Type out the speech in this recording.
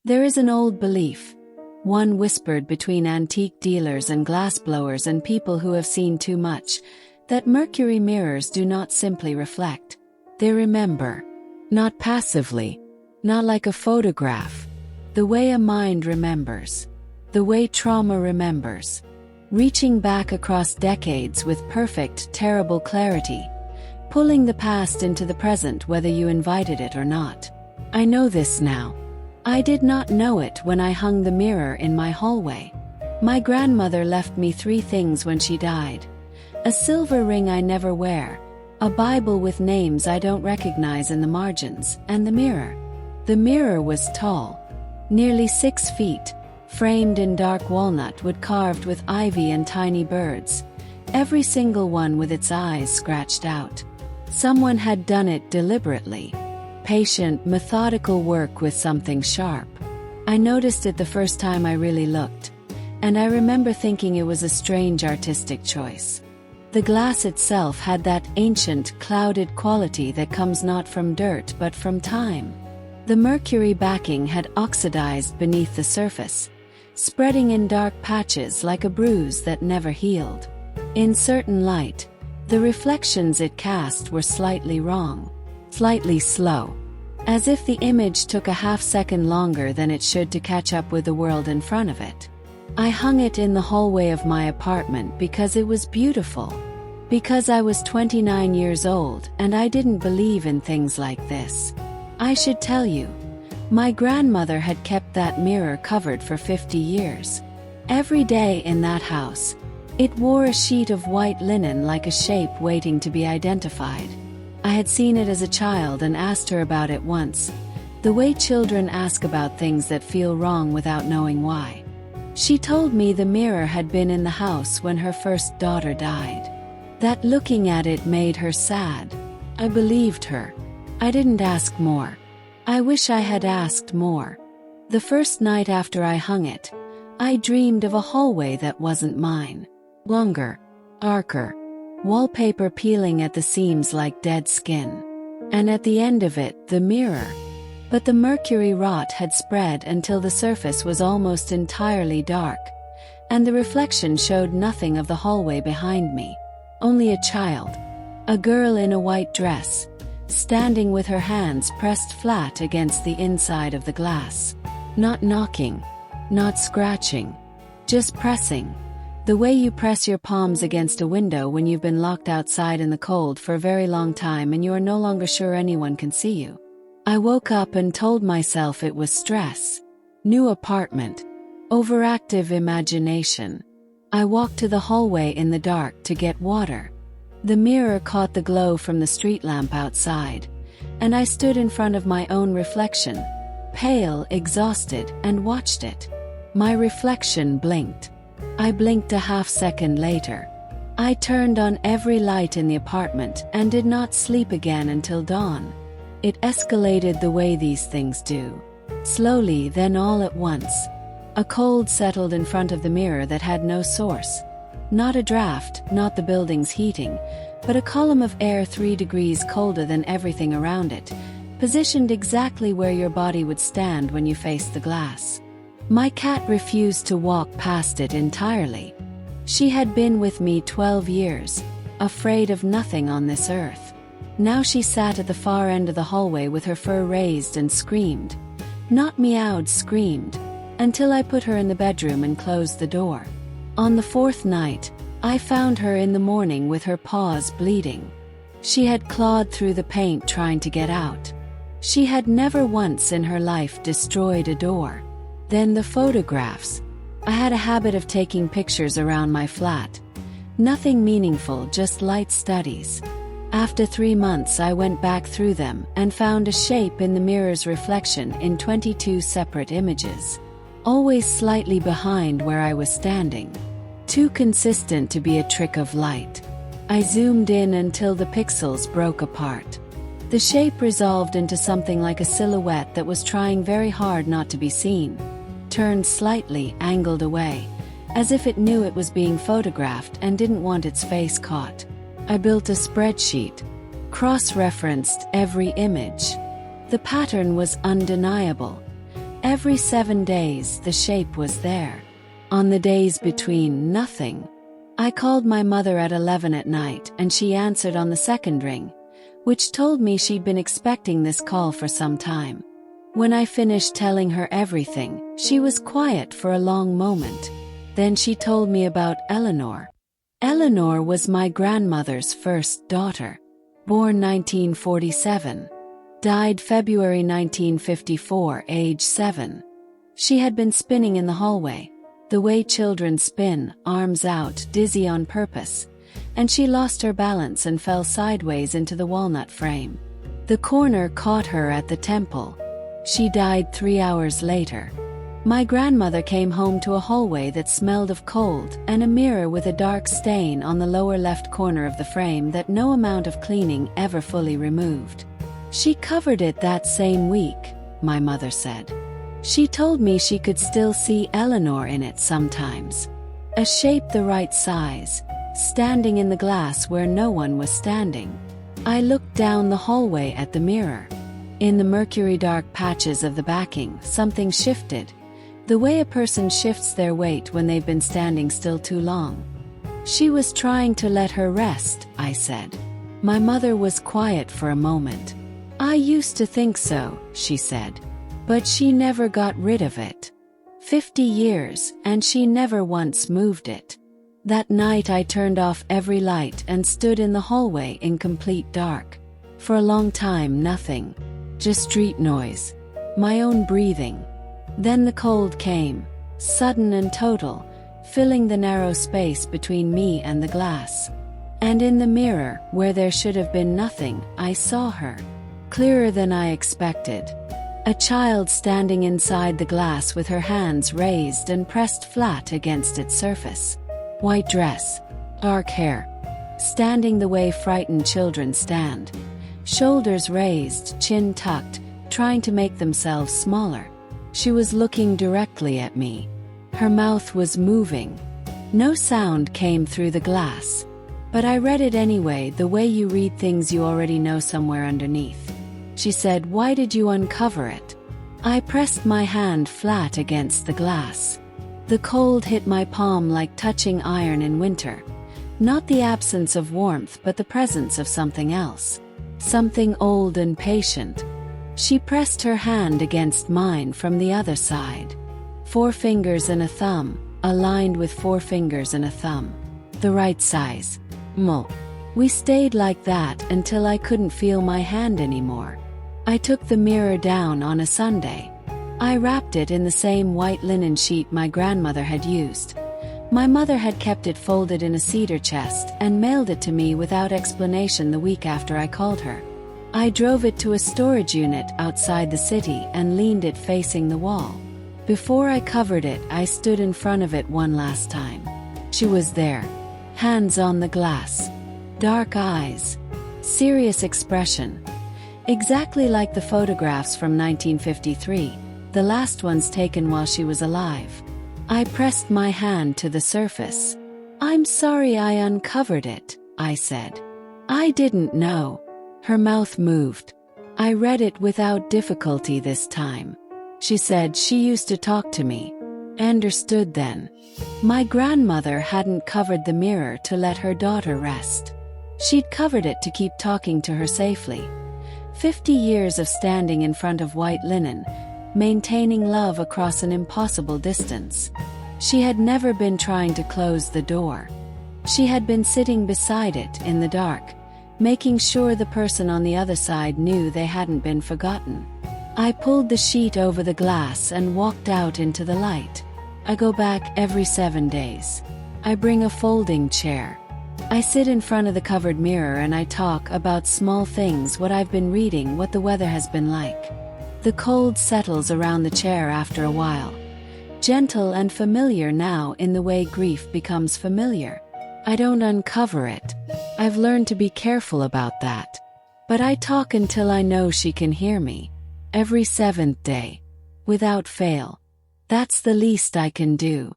There is an old belief, one whispered between antique dealers and glassblowers and people who have seen too much, that Mercury mirrors do not simply reflect. They remember. Not passively. Not like a photograph. The way a mind remembers. The way trauma remembers. Reaching back across decades with perfect, terrible clarity. Pulling the past into the present whether you invited it or not. I know this now. I did not know it when I hung the mirror in my hallway. My grandmother left me 3 things when she died. A silver ring I never wear, a Bible with names I don't recognize in the margins, and the mirror. The mirror was tall, nearly 6 feet, framed in dark walnut wood carved with ivy and tiny birds, every single one with its eyes scratched out. Someone had done it deliberately. Patient, methodical work with something sharp. I noticed it the first time I really looked, and I remember thinking it was a strange artistic choice. The glass itself had that ancient, clouded quality that comes not from dirt but from time. The mercury backing had oxidized beneath the surface, spreading in dark patches like a bruise that never healed. In certain light, the reflections it cast were slightly wrong, slightly slow, as if the image took a half-second longer than it should to catch up with the world in front of it. I hung it in the hallway of my apartment because it was beautiful. Because I was 29 years old and I didn't believe in things like this. I should tell you, my grandmother had kept that mirror covered for 50 years. Every day in that house, it wore a sheet of white linen like a shape waiting to be identified. I had seen it as a child and asked her about it once, the way children ask about things that feel wrong without knowing why. She told me the mirror had been in the house when her first daughter died. That looking at it made her sad. I believed her. I didn't ask more. I wish I had asked more. The first night after I hung it, I dreamed of a hallway that wasn't mine. Longer, darker, wallpaper peeling at the seams like dead skin. And at the end of it, the mirror. But the mercury rot had spread until the surface was almost entirely dark, and the reflection showed nothing of the hallway behind me. Only a child, a girl in a white dress, standing with her hands pressed flat against the inside of the glass. Not knocking, not scratching, just pressing. The way you press your palms against a window when you've been locked outside in the cold for a very long time and you are no longer sure anyone can see you. I woke up and told myself it was stress. New apartment. Overactive imagination. I walked to the hallway in the dark to get water. The mirror caught the glow from the street lamp outside, and I stood in front of my own reflection, pale, exhausted, and watched it. My reflection blinked. I blinked a half-second later. I turned on every light in the apartment and did not sleep again until dawn. It escalated the way these things do. Slowly, then all at once. A cold settled in front of the mirror that had no source. Not a draft, not the building's heating, but a column of air 3 degrees colder than everything around it, positioned exactly where your body would stand when you faced the glass. My cat refused to walk past it entirely. She had been with me 12 years, afraid of nothing on this earth. Now she sat at the far end of the hallway with her fur raised and screamed. Not meowed, screamed, until I put her in the bedroom and closed the door. On the 4th night, I found her in the morning with her paws bleeding. She had clawed through the paint trying to get out. She had never once in her life destroyed a door. Then the photographs. I had a habit of taking pictures around my flat. Nothing meaningful, just light studies. After 3 months I went back through them and found a shape in the mirror's reflection in 22 separate images. Always slightly behind where I was standing. Too consistent to be a trick of light. I zoomed in until the pixels broke apart. The shape resolved into something like a silhouette that was trying very hard not to be seen. Turned slightly, angled away, as if it knew it was being photographed and didn't want its face caught. I built a spreadsheet, cross-referenced every image. The pattern was undeniable. Every 7 days, the shape was there. On the days between, nothing. I called my mother at 11 at night and she answered on the second ring, which told me she'd been expecting this call for some time. When I finished telling her everything, she was quiet for a long moment. Then she told me about Eleanor. Eleanor was my grandmother's first daughter. Born 1947. Died February 1954, age 7. She had been spinning in the hallway, the way children spin, arms out, dizzy on purpose, and she lost her balance and fell sideways into the walnut frame. The corner caught her at the temple. She died 3 hours later. My grandmother came home to a hallway that smelled of cold and a mirror with a dark stain on the lower left corner of the frame that no amount of cleaning ever fully removed. She covered it that same week, my mother said. She told me she could still see Eleanor in it sometimes. A shape the right size, standing in the glass where no one was standing. I looked down the hallway at the mirror. In the Mercury dark patches of the backing, something shifted. The way a person shifts their weight when they've been standing still too long. She was trying to let her rest, I said. My mother was quiet for a moment. I used to think so, she said. But she never got rid of it. 50 years, and she never once moved it. That night I turned off every light and stood in the hallway in complete dark. For a long time, nothing. Just street noise. My own breathing. Then the cold came, sudden and total, filling the narrow space between me and the glass. And in the mirror, where there should have been nothing, I saw her. Clearer than I expected. A child standing inside the glass with her hands raised and pressed flat against its surface. White dress. Dark hair. Standing the way frightened children stand. Shoulders raised, chin tucked, trying to make themselves smaller. She was looking directly at me. Her mouth was moving. No sound came through the glass. But I read it anyway, the way you read things you already know somewhere underneath. She said, "Why did you uncover it?" I pressed my hand flat against the glass. The cold hit my palm like touching iron in winter. Not the absence of warmth, but the presence of something else. Something old and patient. She pressed her hand against mine from the other side. 4 fingers and a thumb, aligned with 4 fingers and a thumb. The right size. We stayed like that until I couldn't feel my hand anymore. I took the mirror down on a Sunday. I wrapped it in the same white linen sheet my grandmother had used. My mother had kept it folded in a cedar chest and mailed it to me without explanation the week after I called her. I drove it to a storage unit outside the city and leaned it facing the wall. Before I covered it, I stood in front of it one last time. She was there. Hands on the glass. Dark eyes. Serious expression. Exactly like the photographs from 1953, the last ones taken while she was alive. I pressed my hand to the surface. "I'm sorry I uncovered it," I said. "I didn't know." Her mouth moved. I read it without difficulty this time. She said she used to talk to me. Understood then. My grandmother hadn't covered the mirror to let her daughter rest. She'd covered it to keep talking to her safely. 50 years of standing in front of white linen, maintaining love across an impossible distance. She had never been trying to close the door. She had been sitting beside it in the dark, making sure the person on the other side knew they hadn't been forgotten. I pulled the sheet over the glass and walked out into the light. I go back every 7 days. I bring a folding chair. I sit in front of the covered mirror and I talk about small things, what I've been reading, what the weather has been like. The cold settles around the chair after a while. Gentle and familiar now in the way grief becomes familiar. I don't uncover it. I've learned to be careful about that. But I talk until I know she can hear me. Every 7th day. Without fail. That's the least I can do.